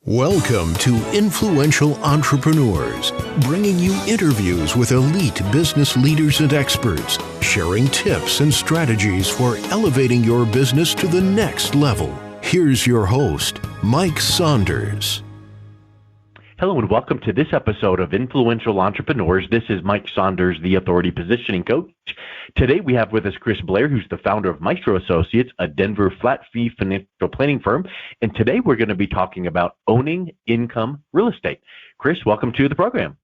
Welcome to Influential Entrepreneurs, bringing you interviews with elite business leaders and experts, sharing tips and strategies for elevating your business to the next level. Here's your host, Mike Saunders. Hello and welcome to this episode of Influential Entrepreneurs. This is Mike Saunders, the Authority Positioning Coach. Today we have with us Chris Blair, who's the founder of Maestro Associates, a Denver flat-fee financial planning firm. And today we're going to be talking about owning income real estate. Chris, welcome to the program.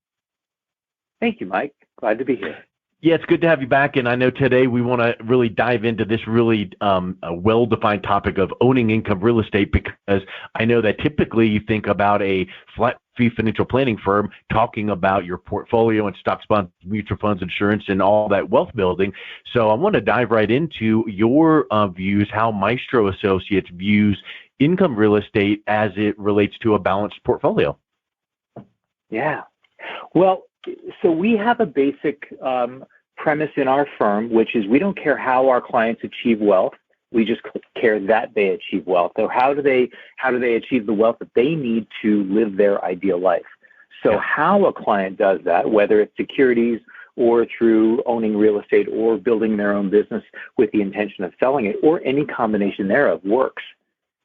Thank you, Mike. Glad to be here. Yeah, it's good to have you back. And I know today we want to really dive into this really a well-defined topic of owning income real estate, because I know that typically you think about a flat-fee financial planning firm talking about your portfolio and stocks, bonds, mutual funds, insurance, and all that wealth building. So I want to dive right into your views, how Maestro Associates views income real estate as it relates to a balanced portfolio. Yeah. Well, so we have a basic premise in our firm, which is we don't care how our clients achieve wealth. We just care that they achieve wealth. So how do they achieve the wealth that they need to live their ideal life? So how a client does that, whether it's securities or through owning real estate or building their own business with the intention of selling it, or any combination thereof, works.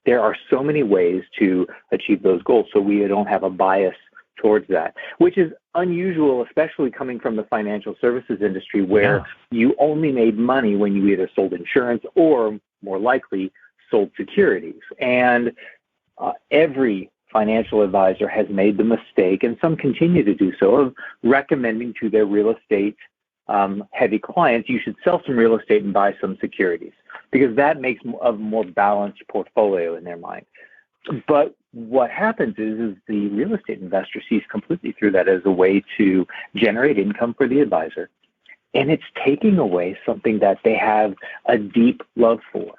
There are so many ways to achieve those goals, so we don't have a bias towards that, which is unusual, especially coming from the financial services industry, where you only made money when you either sold insurance or, more likely, sold securities. And every financial advisor has made the mistake, and some continue to do so, of recommending to their real estate heavy clients, you should sell some real estate and buy some securities, because that makes a more balanced portfolio in their mind. But what happens is the real estate investor sees completely through that as a way to generate income for the advisor. And it's taking away something that they have a deep love for.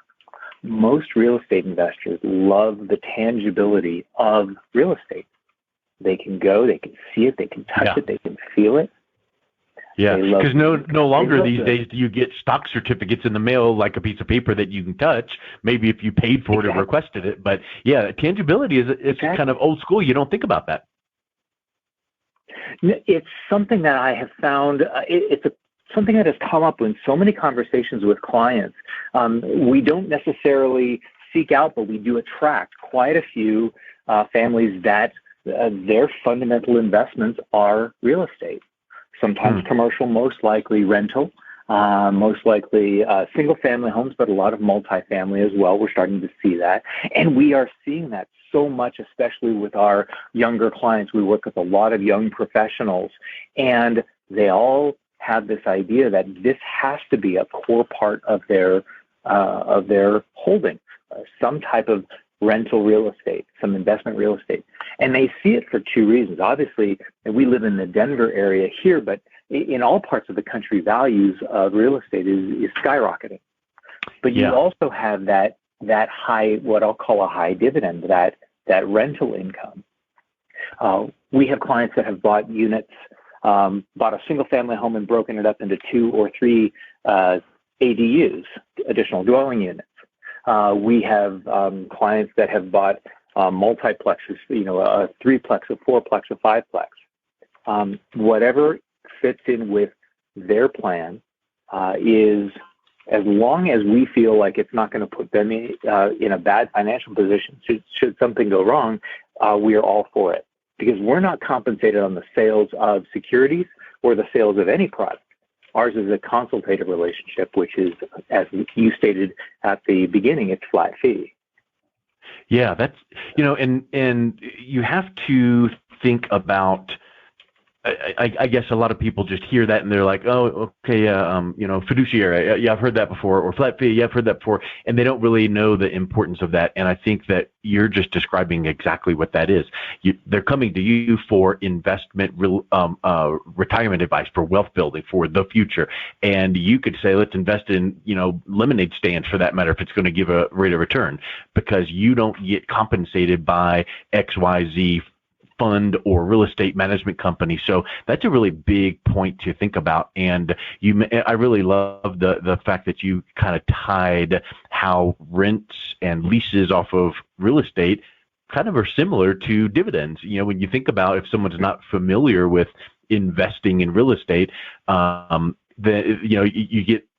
Most real estate investors love the tangibility of real estate. They can go, they can see it, they can touch it, they can feel it. Yeah, because no longer these days do you get stock certificates in the mail like a piece of paper that you can touch, maybe if you paid for it or requested it. But yeah, tangibility is kind of old school. You don't think about that. It's something that I have found, something that has come up in so many conversations with clients. We don't necessarily seek out, but we do attract quite a few families that their fundamental investments are real estate. Sometimes commercial, most likely rental, most likely single-family homes, but a lot of multifamily as well. We're starting to see that. And we are seeing that so much, especially with our younger clients. We work with a lot of young professionals, and they all have this idea that this has to be a core part of their holding, some type of rental real estate, some investment real estate. And they see it for two reasons. Obviously, we live in the Denver area here, but in all parts of the country, values of real estate is skyrocketing. But you also have that high, what I'll call a high dividend, that rental income. We have clients that have bought units, bought a single family home and broken it up into 2 or 3 ADUs, additional dwelling units. We have clients that have bought multiplexes, a 3-plex, a 4-plex, a 5-plex. Whatever fits in with their plan is, as long as we feel like it's not going to put them in a bad financial position, should something go wrong, we are all for it. Because we're not compensated on the sales of securities or the sales of any product. Ours is a consultative relationship, which is, as you stated at the beginning, it's flat fee. Yeah, that's, and you have to think about, I guess a lot of people just hear that and they're like, oh, okay, fiduciary, yeah, I've heard that before, or flat fee, yeah, I've heard that before, and they don't really know the importance of that. And I think that you're just describing exactly what that is. They're coming to you for investment, retirement advice, for wealth building, for the future. And you could say, let's invest in, lemonade stands, for that matter, if it's going to give a rate of return, because you don't get compensated by XYZ fund or real estate management company. So that's a really big point to think about. And I really love the fact that you kind of tied how rents and leases off of real estate kind of are similar to dividends. When you think about if someone's not familiar with investing in real estate,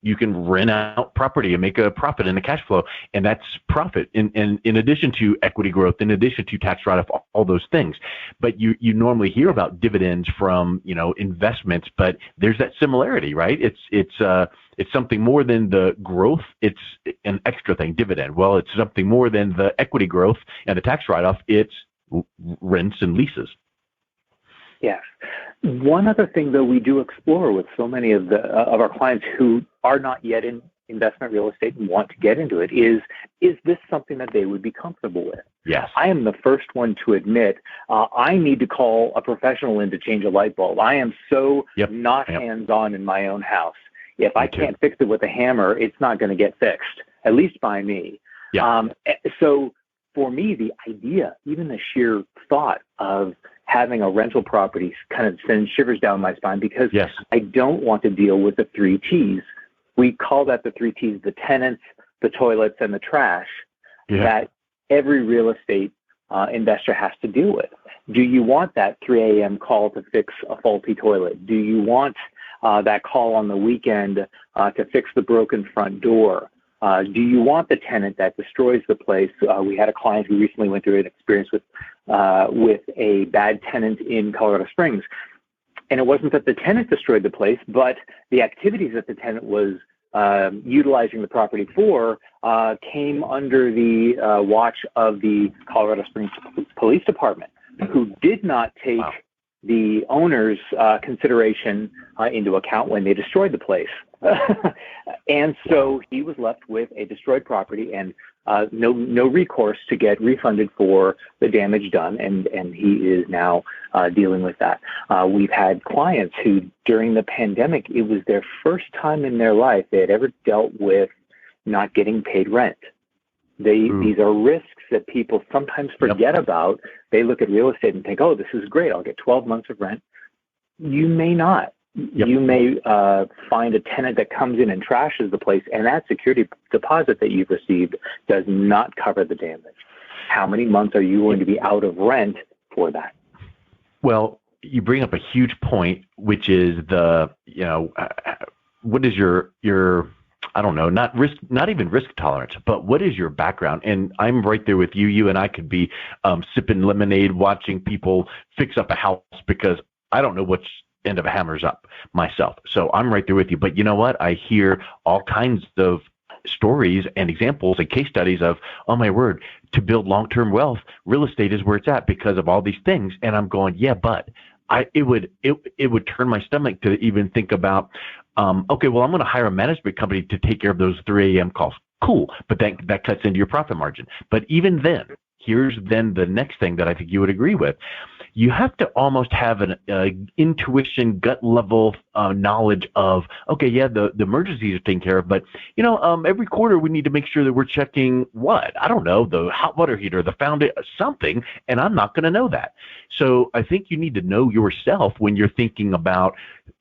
you can rent out property and make a profit and a cash flow, and that's profit in addition to equity growth, in addition to tax write-off, all those things. But you normally hear about dividends from investments, but there's that similarity, right? It's something more than the growth. It's an extra thing, dividend. Well, it's something more than the equity growth and the tax write-off. It's rents and leases. Yes. One other thing, though, we do explore with so many of our clients who are not yet in investment real estate and want to get into it is this something that they would be comfortable with? Yes. I am the first one to admit I need to call a professional in to change a light bulb. I am so not hands-on in my own house. If I can't fix it with a hammer, it's not going to get fixed, at least by me. Yeah. So for me, the idea, even the sheer thought of having a rental property kind of sends shivers down my spine, because I don't want to deal with the 3 T's. We call that the 3 T's, the tenants, the toilets, and the trash that every real estate investor has to deal with. Do you want that 3 a.m. call to fix a faulty toilet? Do you want that call on the weekend to fix the broken front door? Do you want the tenant that destroys the place? We had a client who recently went through an experience with a bad tenant in Colorado Springs. And it wasn't that the tenant destroyed the place, but the activities that the tenant was utilizing the property for came under the watch of the Colorado Springs Police Department, who did not take the owner's consideration into account when they destroyed the place. And so he was left with a destroyed property and no recourse to get refunded for the damage done, and he is now dealing with that. We've had clients who, during the pandemic, it was their first time in their life they had ever dealt with not getting paid rent. These are risks that people sometimes forget about. They look at real estate and think, oh, this is great, I'll get 12 months of rent. You may not. You may find a tenant that comes in and trashes the place, and that security deposit that you've received does not cover the damage. How many months are you going to be out of rent for that? Well, you bring up a huge point, which is what is your I don't know, not even risk tolerance, but what is your background? And I'm right there with you. You and I could be sipping lemonade, watching people fix up a house, because I don't know which end of a hammer's up myself. So I'm right there with you. But you know what? I hear all kinds of stories and examples and case studies of, oh my word, to build long-term wealth, real estate is where it's at because of all these things. And I'm going, yeah, but it would turn my stomach to even think about, okay, well, I'm going to hire a management company to take care of those 3 a.m. calls. Cool. But that cuts into your profit margin. But even then, here's then the next thing that I think you would agree with. You have to almost have an intuition, gut level knowledge of, okay, yeah, the emergencies are taken care of, but every quarter we need to make sure that we're checking what? I don't know, the hot water heater, the foundation, something, and I'm not going to know that. So I think you need to know yourself when you're thinking about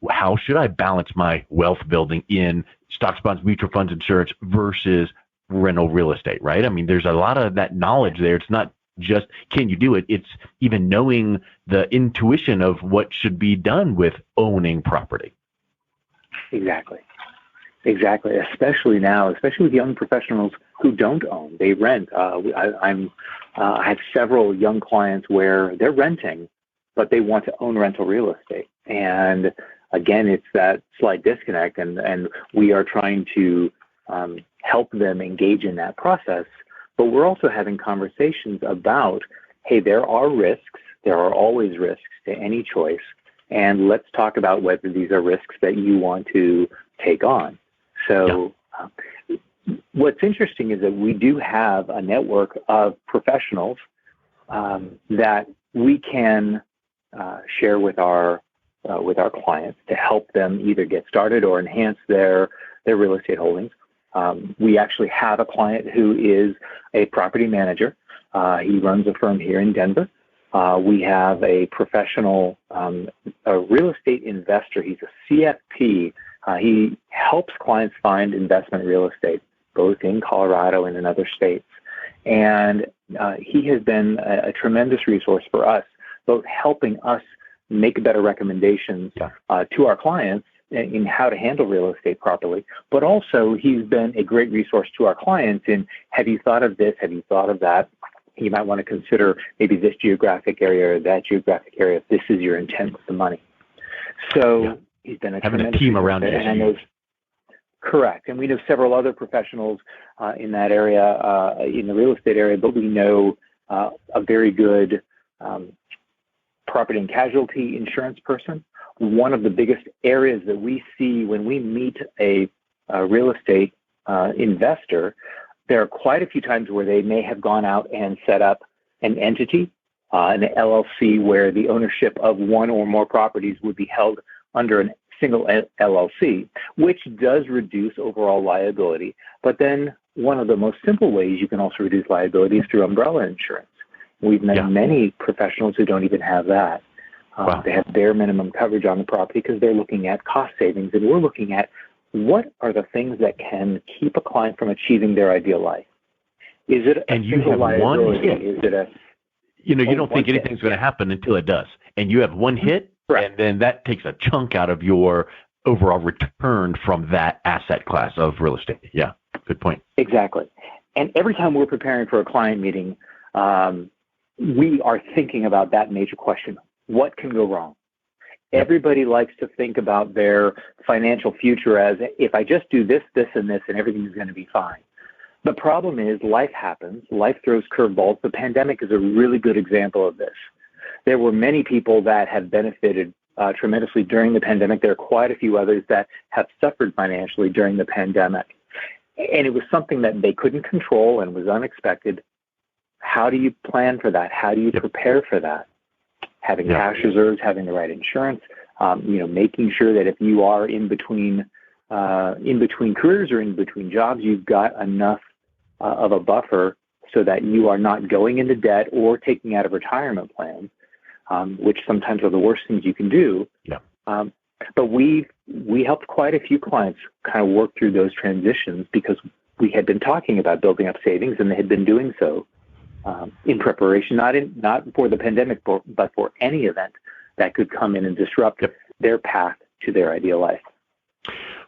how should I balance my wealth building in stocks, bonds, mutual funds, insurance versus rental real estate, right? I mean, there's a lot of that knowledge there. It's not just can you do it, it's even knowing the intuition of what should be done with owning property. Exactly. Especially now, especially with young professionals who don't own, they rent. I have several young clients where they're renting, but they want to own rental real estate. And again, it's that slight disconnect, and we are trying to help them engage in that process. But we're also having conversations about, hey, there are risks. There are always risks to any choice. And let's talk about whether these are risks that you want to take on. So what's interesting is that we do have a network of professionals that we can share with our clients to help them either get started or enhance their real estate holdings. We actually have a client who is a property manager. He runs a firm here in Denver. We have a professional, a real estate investor. He's a CFP. He helps clients find investment real estate, both in Colorado and in other states. And he has been a tremendous resource for us, both helping us make better recommendations to our clients in how to handle real estate properly, but also he's been a great resource to our clients in, have you thought of this? Have you thought of that? You might want to consider maybe this geographic area or that geographic area if this is your intent with the money. So he's been having a team around you. Correct. And we know several other professionals in that area, in the real estate area, but we know a very good property and casualty insurance person. One of the biggest areas that we see when we meet a real estate investor, there are quite a few times where they may have gone out and set up an entity, an LLC, where the ownership of one or more properties would be held under a single LLC, which does reduce overall liability. But then one of the most simple ways you can also reduce liability is through umbrella insurance. We've met many professionals who don't even have that. They have bare minimum coverage on the property because they're looking at cost savings, and we're looking at what are the things that can keep a client from achieving their ideal life. Is it a single liability? Is it a you don't think anything's going to happen until it does, and you have one hit, and then that takes a chunk out of your overall return from that asset class of real estate. Yeah, good point. Exactly. And every time we're preparing for a client meeting, we are thinking about that major question. What can go wrong? Everybody likes to think about their financial future as, if I just do this, this, and this, and everything's going to be fine. The problem is life happens. Life throws curveballs. The pandemic is a really good example of this. There were many people that have benefited tremendously during the pandemic. There are quite a few others that have suffered financially during the pandemic. And it was something that they couldn't control and was unexpected. How do you plan for that? How do you prepare for that? Having cash reserves, having the right insurance, making sure that if you are in between careers or in between jobs, you've got enough of a buffer so that you are not going into debt or taking out a retirement plan, which sometimes are the worst things you can do. But we helped quite a few clients kind of work through those transitions because we had been talking about building up savings, and they had been doing so. In preparation, not for the pandemic, but for any event that could come in and disrupt their path to their ideal life.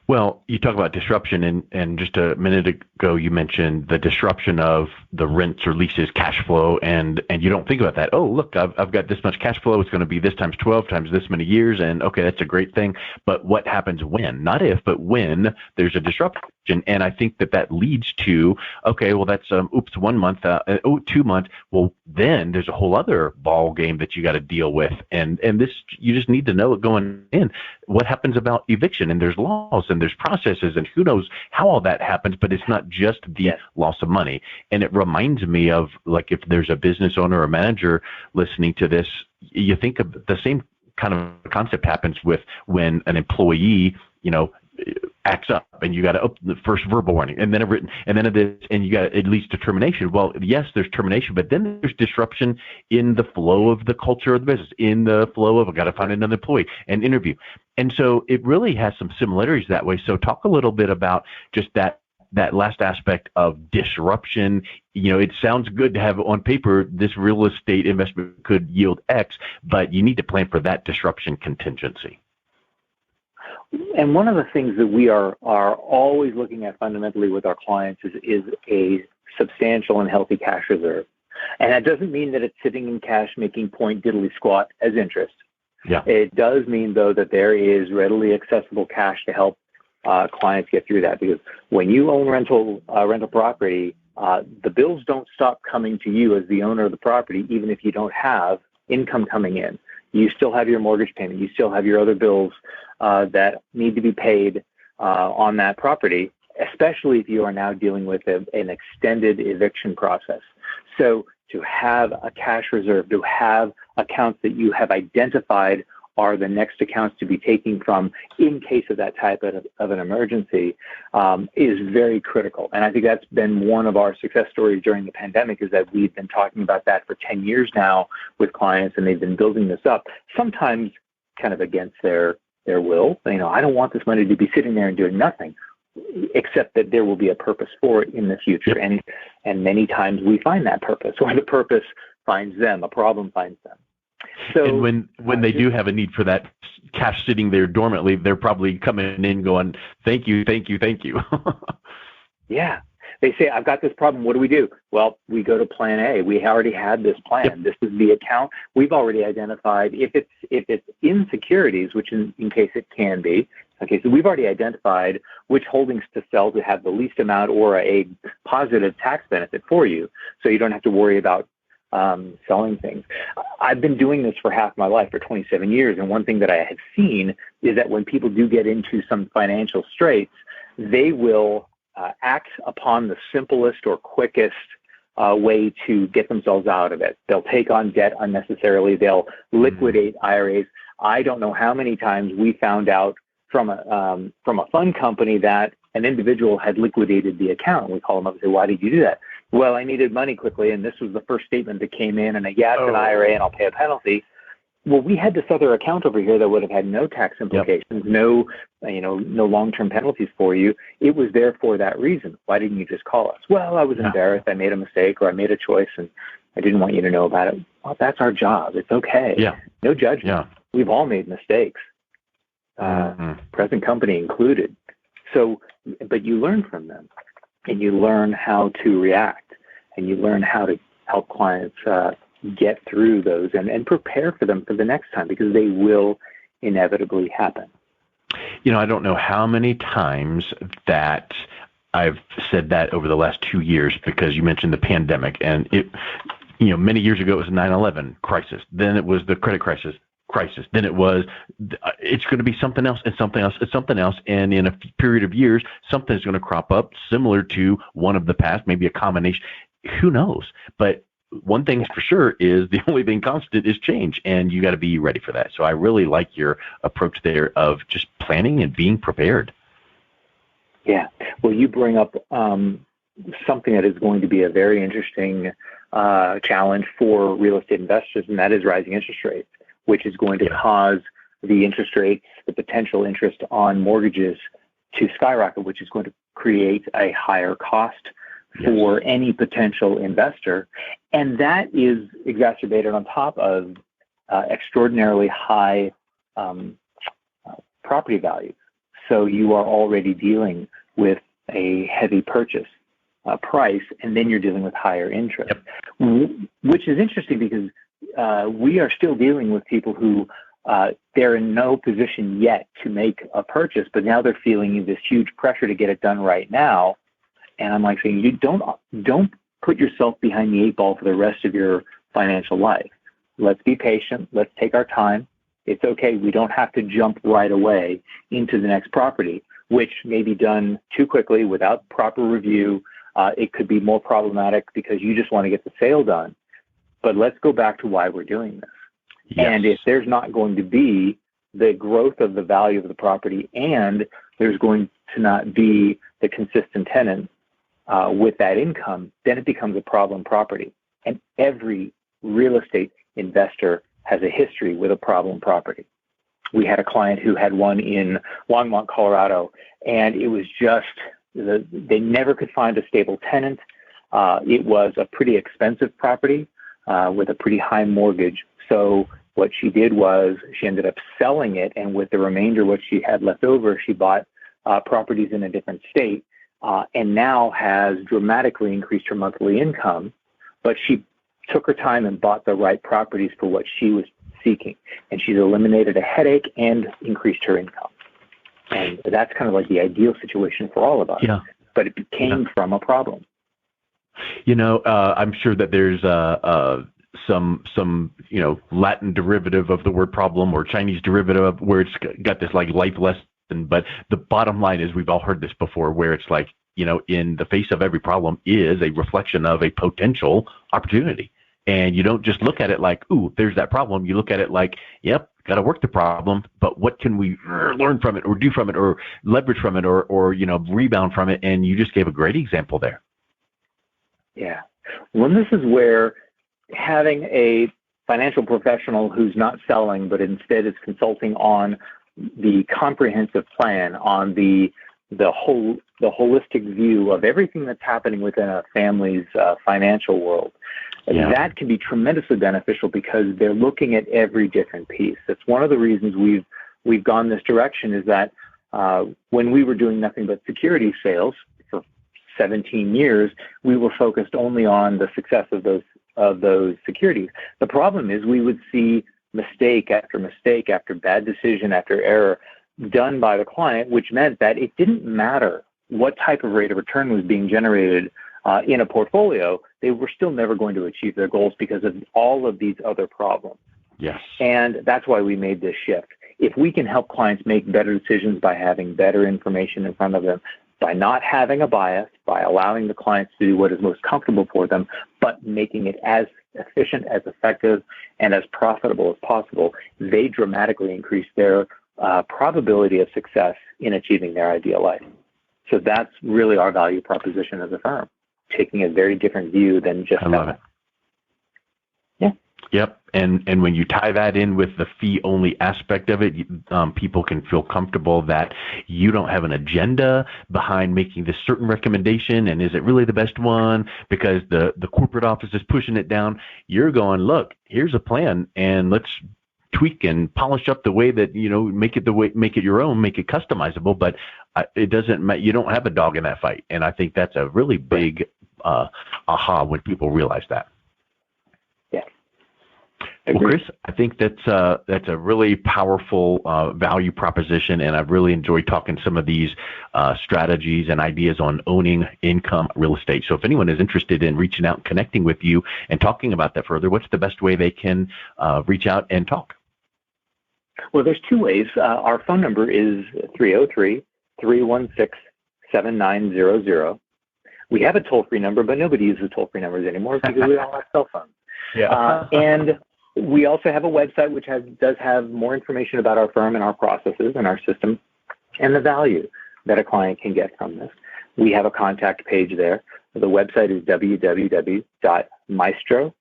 Well, you talk about disruption, and just a minute ago you mentioned the disruption of the rents or leases cash flow, and you don't think about that. Oh, look, I've got this much cash flow. It's going to be this times 12 times this many years, and okay, that's a great thing. But what happens when? Not if, but when there's a disruption. And I think that leads to, okay, well, that's 1 month, 2 months. Well, then there's a whole other ball game that you got to deal with, and this you just need to know it going in. What happens about eviction? And there's laws and there's processes, and who knows how all that happens. But it's not just the loss of money. And it reminds me of, like, if there's a business owner or manager listening to this, you think of the same kind of concept happens with when an employee, acts up, and you got to the first verbal warning, and then a written, and then and you got it leads to termination. Well, yes, there's termination, but then there's disruption in the flow of the culture of the business, in the flow of I got to find another employee and interview. And so it really has some similarities that way. So talk a little bit about just that last aspect of disruption. It sounds good to have on paper this real estate investment could yield X, but you need to plan for that disruption contingency. And one of the things that we are always looking at fundamentally with our clients is a substantial and healthy cash reserve. And that doesn't mean that it's sitting in cash making point diddly squat as interest. It does mean, though, that there is readily accessible cash to help clients get through that. Because when you own rental property, the bills don't stop coming to you as the owner of the property, even if you don't have income coming in. You still have your mortgage payment. You still have your other bills that need to be paid on that property, especially if you are now dealing with an extended eviction process. So to have a cash reserve, to have accounts that you have identified are the next accounts to be taking from in case of that type of an emergency is very critical. And I think that's been one of our success stories during the pandemic, is that we've been talking about that for 10 years now with clients, and they've been building this up, sometimes kind of against their will. I don't want this money to be sitting there and doing nothing. except that there will be a purpose for it in the future. Yep. And many times we find that purpose, or the purpose finds them, a problem finds them. So, and when they do have a need for that cash sitting there dormantly, they're probably coming in going, thank you, thank you, thank you. Yeah. They say, I've got this problem. What do we do? Well, we go to plan A. We already had this plan. Yep. This is the account. We've already identified if it's in securities, which in case it can be. Okay, so we've already identified which holdings to sell to have the least amount or a positive tax benefit for you, so you don't have to worry about selling things. I've been doing this for half my life, for 27 years, and one thing that I have seen is that when people do get into some financial straits, they will act upon the simplest or quickest way to get themselves out of it. They'll take on debt unnecessarily. They'll liquidate IRAs. I don't know how many times we found out from a fund company that an individual had liquidated the account. We call them up and say, why did you do that? Well, I needed money quickly, and this was the first statement that came in, and it's an IRA, and I'll pay a penalty. Well, we had this other account over here that would have had no tax implications, no long-term penalties for you. It was there for that reason. Why didn't you just call us? Well, I was embarrassed. I made a mistake, or I made a choice, and I didn't want you to know about it. Well, that's our job. It's okay. Yeah. No judgment. Yeah. We've all made mistakes, present company included. So, but you learn from them, and you learn how to react, and you learn how to help clients get through those and prepare for them for the next time, because they will inevitably happen. I don't know how many times that I've said that over the last 2 years, because you mentioned the pandemic, and many years ago it was 9/11 crisis. Then it was the credit crisis. Then it was, it's going to be something else and something else and something else. And in a period of years, something's going to crop up similar to one of the past, maybe a combination. Who knows? But one thing for sure is the only thing constant is change, and you got to be ready for that. So I really like your approach there of just planning and being prepared. Yeah. Well, you bring up something that is going to be a very interesting challenge for real estate investors, and that is rising interest rates, which is going to cause the interest rates, the potential interest on mortgages to skyrocket, which is going to create a higher cost for any potential investor. And that is exacerbated on top of extraordinarily high property values. So you are already dealing with a heavy purchase price, and then you're dealing with higher interest, which is interesting because we are still dealing with people who they're in no position yet to make a purchase, but now they're feeling this huge pressure to get it done right now. And I'm like saying, you don't put yourself behind the 8 ball for the rest of your financial life. Let's be patient. Let's take our time. It's okay. We don't have to jump right away into the next property, which may be done too quickly without proper review. It could be more problematic because you just want to get the sale done. But let's go back to why we're doing this. Yes. And if there's not going to be the growth of the value of the property, and there's going to not be the consistent tenant with that income, then it becomes a problem property. And every real estate investor has a history with a problem property. We had a client who had one in Longmont, Colorado, and it was just, they never could find a stable tenant. It was a pretty expensive property with a pretty high mortgage. So what she did was she ended up selling it, and with the remainder, what she had left over, she bought properties in a different state, and now has dramatically increased her monthly income. But she took her time and bought the right properties for what she was seeking, and she's eliminated a headache and increased her income. And that's kind of like the ideal situation for all of us. Yeah. But it came from a problem. I'm sure that there's some Latin derivative of the word problem or Chinese derivative where it's got this like life lesson. But the bottom line is, we've all heard this before, where it's like, in the face of every problem is a reflection of a potential opportunity. And you don't just look at it like, ooh, there's that problem. You look at it like, yep, got to work the problem, but what can we learn from it or do from it or leverage from it or rebound from it? And you just gave a great example there. Yeah. Well, this is where having a financial professional who's not selling, but instead is consulting on the comprehensive plan, on the the holistic view of everything that's happening within a family's financial world. Yeah. That can be tremendously beneficial because they're looking at every different piece. That's one of the reasons we've gone this direction, is that when we were doing nothing but security sales for 17 years, we were focused only on the success of those securities. The problem is we would see mistake after mistake, after bad decision, after error done by the client, which meant that it didn't matter what type of rate of return was being generated in a portfolio, they were still never going to achieve their goals because of all of these other problems. Yes. And that's why we made this shift. If we can help clients make better decisions by having better information in front of them, by not having a bias, by allowing the clients to do what is most comfortable for them, but making it as efficient, as effective, and as profitable as possible, they dramatically increase their probability of success in achieving their ideal life. So that's really our value proposition as a firm, taking a very different view than just I love it. Yeah. Yep. And when you tie that in with the fee-only aspect of it, people can feel comfortable that you don't have an agenda behind making this certain recommendation, and is it really the best one because the corporate office is pushing it down. You're going, look, here's a plan, and let's tweak and polish up the way that, make it your own, make it customizable, but it doesn't, you don't have a dog in that fight. And I think that's a really big aha when people realize that. Well, Chris, I think that's a really powerful value proposition, and I've really enjoyed talking some of these strategies and ideas on owning income real estate. So if anyone is interested in reaching out and connecting with you and talking about that further, what's the best way they can reach out and talk? Well, there's two ways. Our phone number is 303-316-7900. We have a toll-free number, but nobody uses toll-free numbers anymore because we all have cell phones. Yeah. And we also have a website which does have more information about our firm and our processes and our system and the value that a client can get from this. We have a contact page there. The website is www.maestro,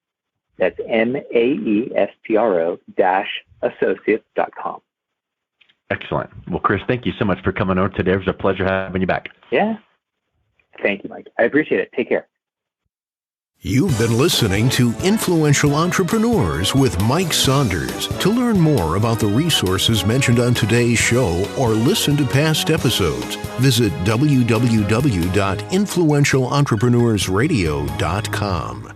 that's maestro-associates.com. Excellent. Well, Chris, thank you so much for coming on today. It was a pleasure having you back. Yeah. Thank you, Mike. I appreciate it. Take care. You've been listening to Influential Entrepreneurs with Mike Saunders. To learn more about the resources mentioned on today's show or listen to past episodes, visit www.influentialentrepreneursradio.com.